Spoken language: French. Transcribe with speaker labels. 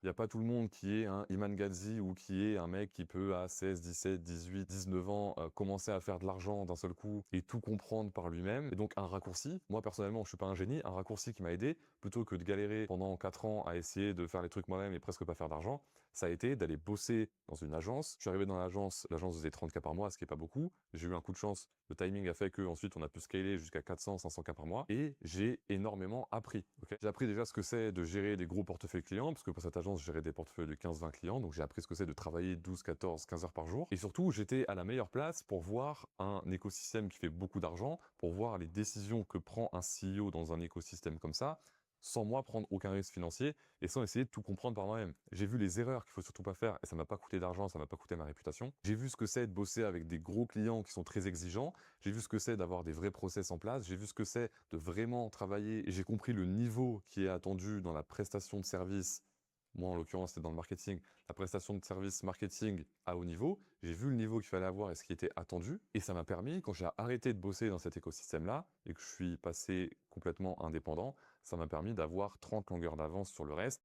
Speaker 1: Il n'y a pas tout le monde qui est un Iman Gadzhi ou qui est un mec qui peut à 16, 17, 18, 19 ans commencer à faire de l'argent d'un seul coup et tout comprendre par lui-même. Et donc un raccourci, moi personnellement je suis pas un génie, un raccourci qui m'a aidé, plutôt que de galérer pendant 4 ans à essayer de faire les trucs moi-même et presque pas faire d'argent, ça a été d'aller bosser dans une agence. Je suis arrivé dans l'agence faisait 30K par mois, ce qui est pas beaucoup. J'ai eu un coup de chance, le timing a fait que ensuite on a pu scaler jusqu'à 400, 500K par mois et j'ai énormément appris. J'ai appris déjà ce que c'est de gérer des gros portefeuilles clients, parce que pour cette agence, je gérais des portefeuilles de 15-20 clients, donc j'ai appris ce que c'est de travailler 12, 14, 15 heures par jour. Et surtout, j'étais à la meilleure place pour voir un écosystème qui fait beaucoup d'argent, pour voir les décisions que prend un CEO dans un écosystème comme ça, sans moi prendre aucun risque financier et sans essayer de tout comprendre par moi-même. J'ai vu les erreurs qu'il faut surtout pas faire et ça m'a pas coûté d'argent, ça m'a pas coûté ma réputation. J'ai vu ce que c'est de bosser avec des gros clients qui sont très exigeants. J'ai vu ce que c'est d'avoir des vrais process en place. J'ai vu ce que c'est de vraiment travailler et j'ai compris le niveau qui est attendu dans la prestation de service. Moi, en l'occurrence, c'est dans le marketing. La prestation de service marketing à haut niveau. J'ai vu le niveau qu'il fallait avoir et ce qui était attendu. Et ça m'a permis, quand j'ai arrêté de bosser dans cet écosystème-là et que je suis passé complètement indépendant, ça m'a permis d'avoir 30 longueurs d'avance sur le reste.